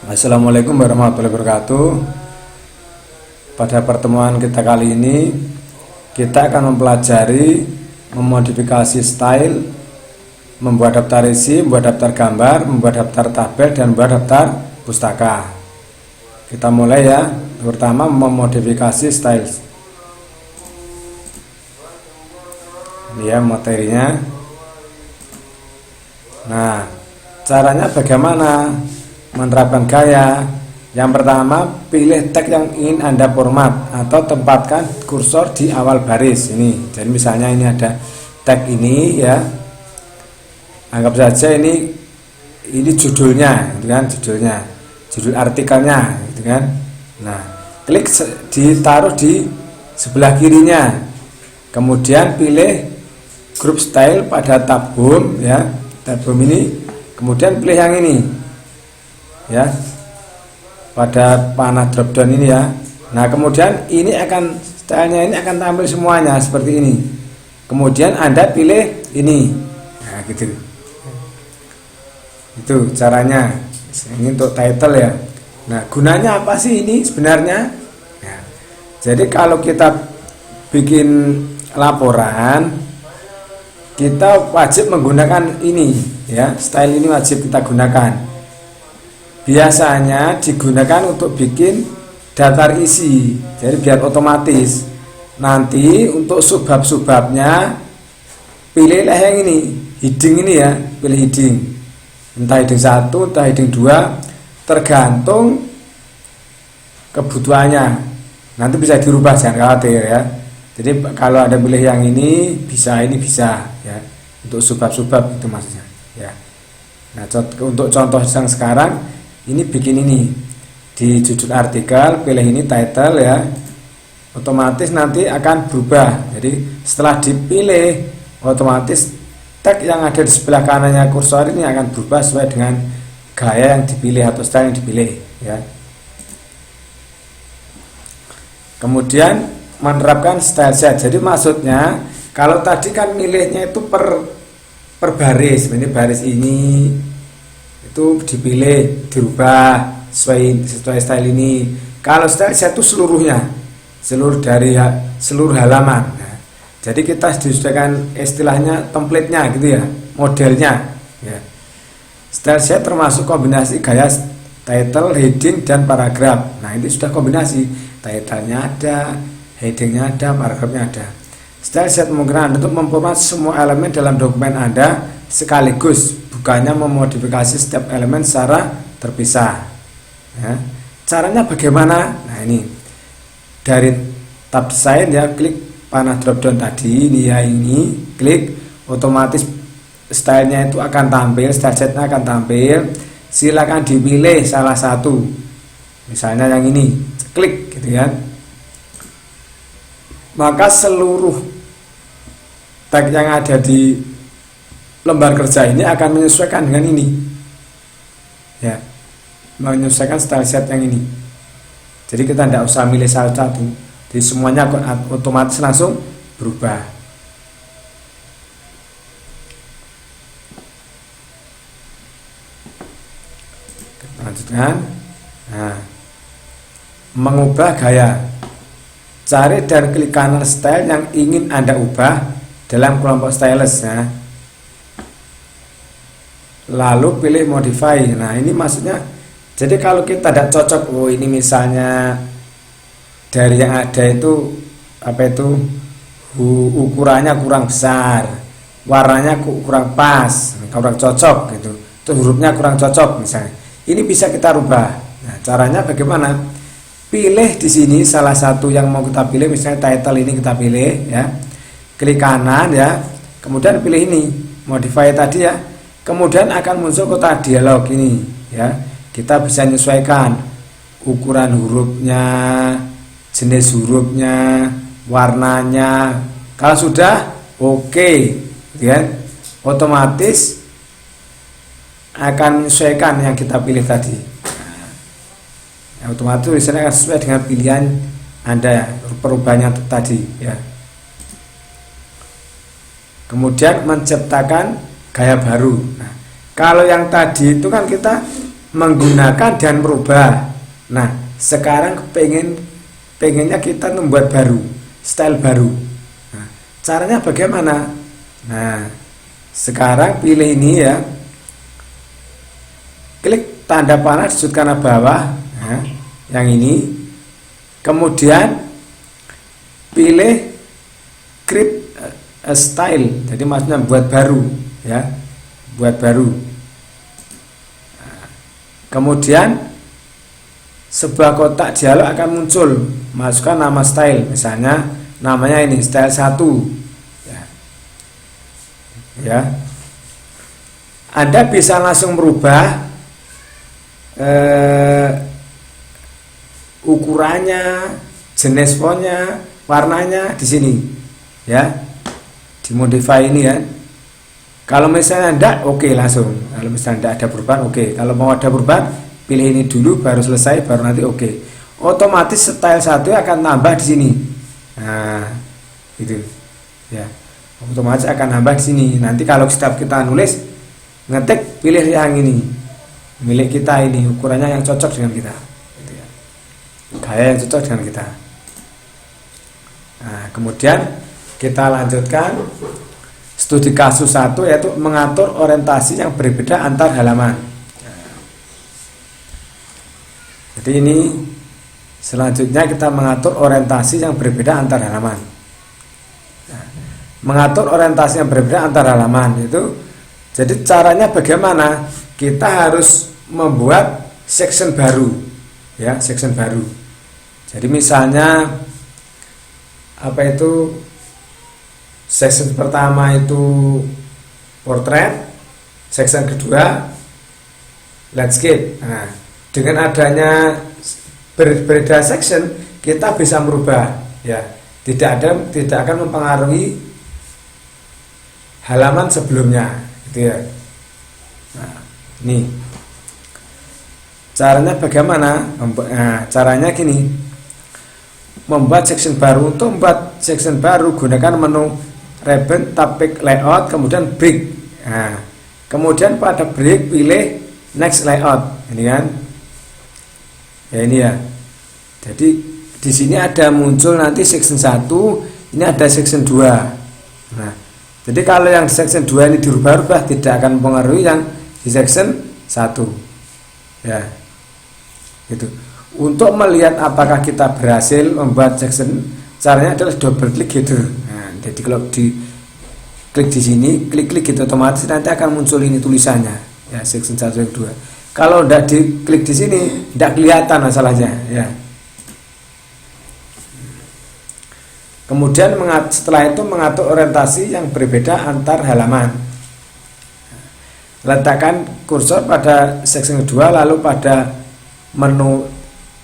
Assalamualaikum warahmatullahi wabarakatuh. Pada pertemuan kita kali ini, kita akan mempelajari memodifikasi style, membuat daftar isi, membuat daftar gambar, membuat daftar tabel, dan membuat daftar pustaka. Kita mulai ya. Pertama, memodifikasi style. Ini ya materinya. Nah, caranya bagaimana menerapkan gaya? Yang pertama, pilih tag yang ingin Anda format atau tempatkan kursor di awal baris ini. Jadi misalnya ini ada tag ini ya. Anggap saja ini judulnya, gitu kan, judul artikelnya, gitu kan. Nah, klik ditaruh di sebelah kirinya. Kemudian pilih grup style pada tab home ya. Tab home ini, kemudian pilih yang ini ya, pada panah drop down ini ya. Nah, kemudian ini akan stylenya ini akan tampil semuanya seperti ini. Kemudian Anda pilih ini. Nah, gitu. Itu caranya. Ini untuk title ya. Nah, gunanya apa sih ini sebenarnya? Nah, jadi kalau kita bikin laporan, kita wajib menggunakan ini ya, style ini wajib kita gunakan. Biasanya digunakan untuk bikin daftar isi, jadi biar otomatis. Nanti untuk subbab-subbabnya pilihlah yang ini, heading ini ya, pilih heading. Entah heading 1, entah heading 2, tergantung kebutuhannya. Nanti bisa dirubah, jangan khawatir ya. Jadi kalau ada pilih yang ini bisa ya. Untuk subbab-subbab itu maksudnya ya. Nah, untuk contoh yang sekarang ini bikin ini di judul artikel, pilih ini title ya. Otomatis nanti akan berubah. Jadi setelah dipilih, otomatis tag yang ada di sebelah kanannya kursor ini akan berubah sesuai dengan gaya yang dipilih atau style yang dipilih ya. Kemudian menerapkan style set. Jadi maksudnya kalau tadi kan milihnya itu per baris, ini baris ini itu dipilih, dirubah sesuai style ini. Kalau style set itu seluruhnya, seluruh halaman. Nah, jadi kita disediakan istilahnya template-nya gitu ya, modelnya ya. Style set termasuk kombinasi gaya title, heading, dan paragraf. Nah, ini sudah kombinasi, title-nya ada, headingnya ada, paragrafnya ada. Style set memungkinkan Anda untuk memformat semua elemen dalam dokumen Anda sekaligus, bukannya memodifikasi setiap elemen secara terpisah ya. Caranya bagaimana? Nah, ini dari tab desain ya, klik panah drop down tadi ini ya, ini klik, otomatis stylenya itu akan tampil, style setnya akan tampil. Silakan dipilih salah satu, misalnya yang ini, klik gitu ya. Maka seluruh tag yang ada di lembar kerja ini akan menyesuaikan dengan ini ya, menyesuaikan style set yang ini. Jadi kita tidak usah milih salah satu, jadi semuanya otomatis langsung berubah. Kita lanjutkan. Nah, mengubah gaya. Cari dan klik kanan style yang ingin Anda ubah dalam kelompok stylus ya. Lalu pilih modify. Nah, ini maksudnya, jadi kalau kita tidak cocok, ini misalnya dari yang ada itu ukurannya kurang besar, warnanya kurang pas, kurang cocok gitu, itu hurufnya kurang cocok misalnya. Ini bisa kita rubah. Nah, caranya bagaimana? Pilih di sini salah satu yang mau kita pilih, misalnya title ini kita pilih ya. Klik kanan ya. Kemudian pilih ini, modify tadi ya. Kemudian akan muncul kotak dialog ini ya. Kita bisa menyesuaikan ukuran hurufnya, jenis hurufnya, warnanya. Kalau sudah oke, ya. Otomatis akan menyesuaikan yang kita pilih tadi. Otomatis tulisannya akan sesuai dengan pilihan Anda, perubahannya tadi ya. Kemudian menciptakan gaya baru. Nah, kalau yang tadi itu kan kita menggunakan dan merubah. Nah, sekarang pengennya kita membuat baru, style baru. Nah, caranya bagaimana? Nah, sekarang pilih ini ya, klik tanda panah di sudut kanan bawah, nah, yang ini. Kemudian pilih create a style, jadi maksudnya buat baru ya, buat baru. Nah, kemudian sebuah kotak dialog akan muncul, masukkan nama style, misalnya namanya ini style 1 ya. Ya, Anda bisa langsung merubah ukurannya, jenis fontnya, warnanya di sini ya, dimodify ini ya. Kalau misalnya enggak, oke langsung. Kalau misalnya enggak ada perubahan, oke. Kalau mau ada perubahan, pilih ini dulu, baru selesai, baru nanti oke. Otomatis style 1 akan tambah di sini. Nah, gitu ya. Otomatis akan tambah di sini. Nanti kalau setiap kita nulis, ngetik, pilih yang ini, milik kita ini, ukurannya yang cocok dengan kita, gitu ya. Gaya yang cocok dengan kita. Nah, kemudian kita lanjutkan studi kasus 1, yaitu mengatur orientasi yang berbeda antar halaman. Jadi ini selanjutnya kita mengatur orientasi yang berbeda antar halaman. Nah, mengatur orientasi yang berbeda antar halaman itu, jadi caranya bagaimana? Kita harus membuat section baru, ya, section baru. Jadi misalnya apa itu, section pertama itu portrait, section kedua landscape. Nah, dengan adanya berbeda section, kita bisa merubah ya, tidak akan mempengaruhi halaman sebelumnya, gitu ya. Nah, ini caranya bagaimana? Nah, caranya gini, membuat section baru. Untuk membuat section baru, gunakan menu ribbon, topic, layout, kemudian break. Nah, kemudian pada break pilih next layout. Ini kan, ya ini ya. Jadi di sini ada muncul nanti section 1, ini ada section 2. Nah, jadi kalau yang di section 2 ini dirubah-rubah, tidak akan mempengaruhi yang di section 1. Ya. Gitu. Untuk melihat apakah kita berhasil membuat section, caranya adalah double klik header. Nah, jadi kalau di klik di sini, klik gitu, otomatis nanti akan muncul ini tulisannya, ya, section 1 dan 2. Kalau tidak diklik di sini, tidak kelihatan masalahnya, ya. Kemudian setelah itu mengatur orientasi yang berbeda antar halaman. Letakkan kursor pada section 2, lalu pada menu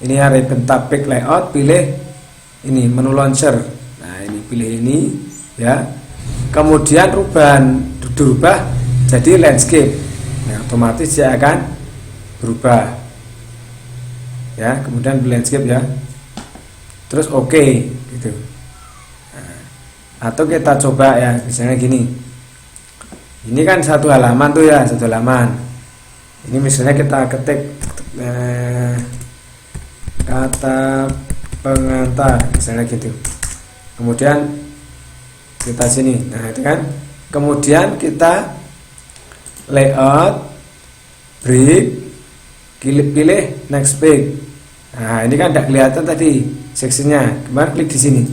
ini ya, ribbon, topic, layout, pilih ini menu launcher. Nah, ini pilih ini ya. Kemudian dirubah jadi landscape. Nah, otomatis dia akan berubah. Ya, kemudian landscape ya. Terus oke, gitu. Nah, atau kita coba ya, misalnya gini. Ini kan satu halaman tuh ya, satu halaman. Ini misalnya kita ketik kata pengantar, misalnya gitu. Kemudian kita sini, nah itu kan. Kemudian kita layout, break, pilih next page. Nah, ini kan tidak kelihatan tadi sectionnya. Kemarin klik di sini.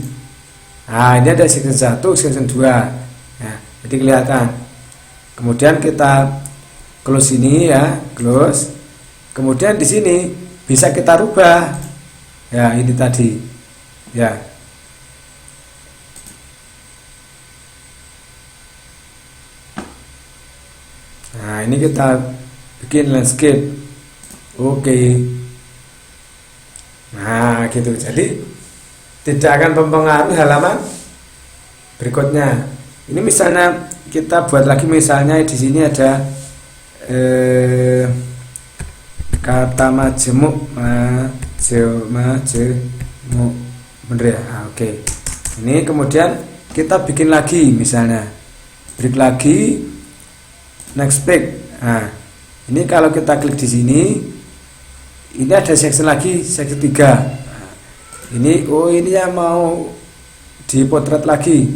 Nah, ini ada section 1, section 2. Nah, jadi kelihatan. Kemudian kita close ini ya, close. Kemudian di sini bisa kita rubah. Ya, ini tadi. Ya. Nah, ini kita bikin landscape. Oke. Nah, gitu. Jadi tidak akan mempengaruhi halaman berikutnya. Ini misalnya kita buat lagi, misalnya di sini ada kata majemuk, bener ya? Nah, oke. Ini kemudian kita bikin lagi, misalnya break lagi, next page. Nah, Ini kalau kita klik di sini, ini ada section lagi, section 3. Ini ini yang mau dipotret lagi.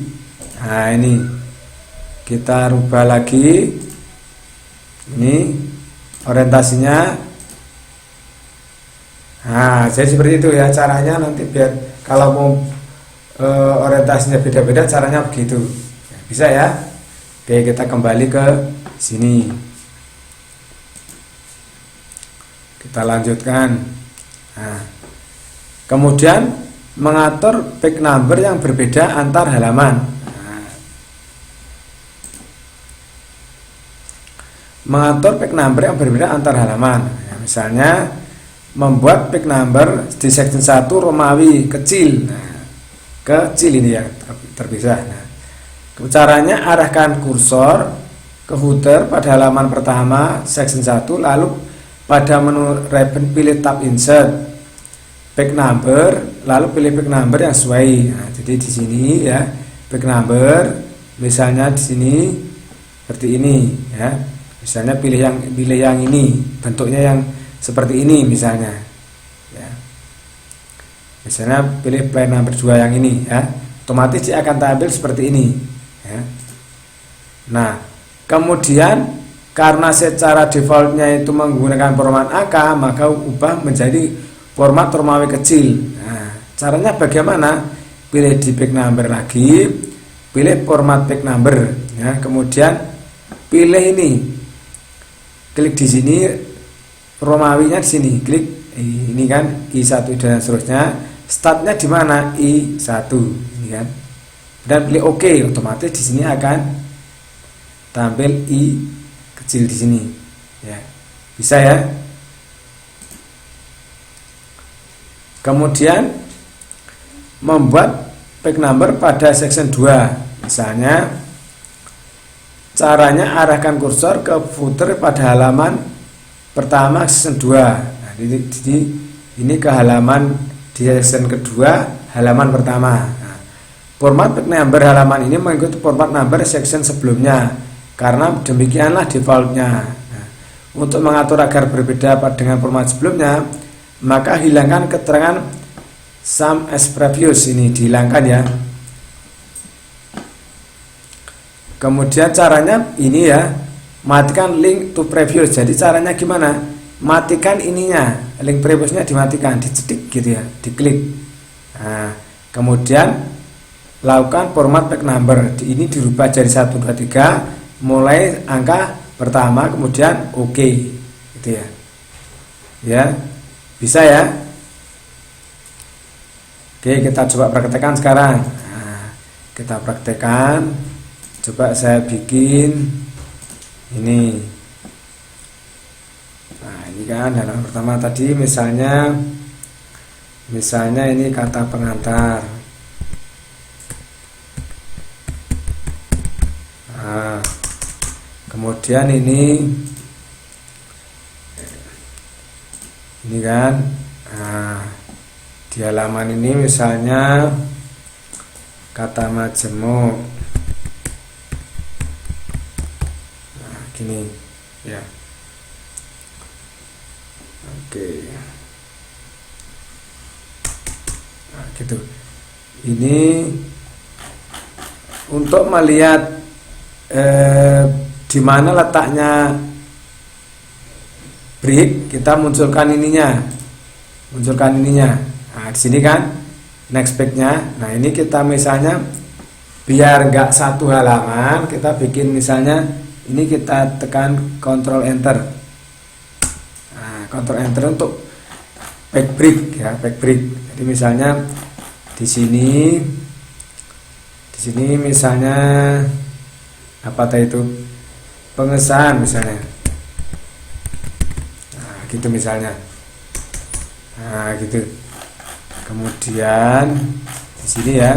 Nah, ini kita rubah lagi. Ini orientasinya. Nah, jadi seperti itu ya caranya, nanti biar kalau mau orientasinya beda-beda caranya begitu. Bisa ya. Oke, kita kembali ke sini. Kita lanjutkan. Nah, kemudian mengatur page number yang berbeda antar halaman. Nah, mengatur page number yang berbeda antar halaman. Ya, misalnya membuat page number di section 1 Romawi kecil. Nah, kecil ini ya, terpisah. Nah, caranya arahkan kursor ke footer pada halaman pertama section 1, lalu pada menu ribbon pilih tab insert page number, lalu pilih page number yang sesuai. Nah, jadi di sini ya page number, misalnya di sini seperti ini ya. Misalnya pilih yang ini, bentuknya yang seperti ini misalnya. Ya. Misalnya pilih plane number 2 yang ini ya. Otomatis dia akan tampil seperti ini ya. Nah, kemudian karena secara defaultnya itu menggunakan format AK, maka ubah menjadi format Romawi kecil. Nah, caranya bagaimana? Pilih di page number lagi, pilih format page number ya, kemudian pilih ini, klik di sini Romawinya di sini, klik ini kan I1 dan seterusnya. Startnya di mana? I1 ini kan. Dan pilih OK, otomatis di sini akan tampil I kecil di sini. Ya. Bisa ya? Kemudian membuat page number pada section 2. Misalnya caranya arahkan kursor ke footer pada halaman pertama section 2. Nah, jadi ini ke halaman di section kedua, halaman pertama. Nah, format page number halaman ini mengikuti format number section sebelumnya, karena demikianlah defaultnya. Nah, untuk mengatur agar berbeda dengan format sebelumnya, maka hilangkan keterangan same as previous, ini dihilangkan ya. Kemudian caranya ini ya, matikan link to previous. Jadi caranya gimana? Matikan ininya, link previousnya dimatikan, dicetik gitu ya, diklik. Nah, kemudian lakukan format page number. Ini dirubah jadi 1, 2, 3, mulai angka pertama, kemudian OK gitu ya. Ya, bisa ya. Oke, kita coba praktekkan sekarang. Nah, kita praktekkan. Coba saya bikin ini. Nah, ini kan halaman pertama tadi, misalnya ini kata pengantar. Nah, kemudian ini kan. Nah, di halaman ini misalnya kata majemuk. Nah, gini ya. Oke. Nah, gitu. Ini untuk melihat di mana letaknya break, kita munculkan ininya. Nah, di sini kan next page-nya. Nah, ini kita misalnya biar enggak satu halaman, kita bikin misalnya ini, kita tekan Ctrl Enter. Nah, Ctrl Enter untuk page break ya, page break. Jadi misalnya di sini misalnya apa tadi itu, pengesahan misalnya. Nah, gitu misalnya. Nah, gitu. Kemudian di sini ya.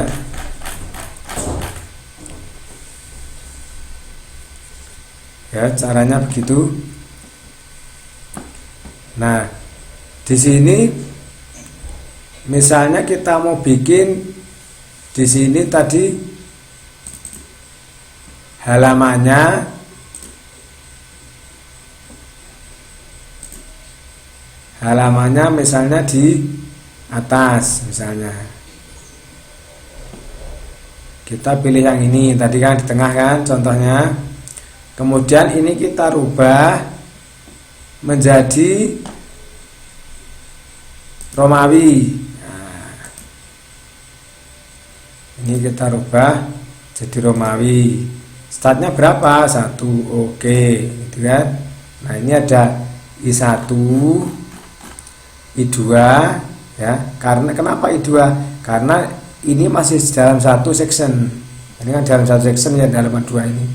Ya, caranya begitu. Nah, di sini misalnya kita mau bikin di sini tadi halamannya halamannya misalnya di atas, misalnya kita pilih yang ini tadi kan di tengah kan contohnya. Kemudian ini kita rubah menjadi Romawi. Nah, ini kita rubah jadi Romawi. Startnya berapa? 1. Oke, gitu kan. Nah, ini ada I1, I2 ya. Karena kenapa I2? Karena ini masih dalam satu section. Ini kan dalam satu section ya, halaman 2 ini.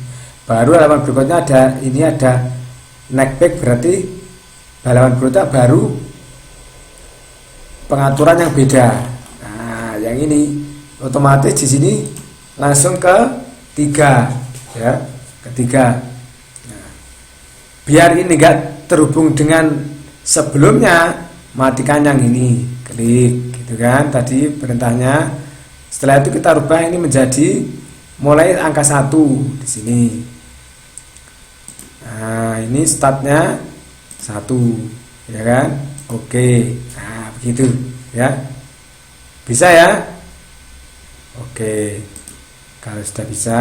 Baru halaman berikutnya ada next page, berarti halaman berikutnya baru pengaturan yang beda. Nah, yang ini otomatis di sini langsung ke 3 ya, ketiga. Nah, biar ini enggak terhubung dengan sebelumnya, matikan yang ini, klik gitu kan tadi perintahnya. Setelah itu kita rubah ini menjadi mulai angka 1 di sini. Nah, ini startnya 1 ya kan. Oke, nah begitu ya, bisa ya. Oke, kalau sudah bisa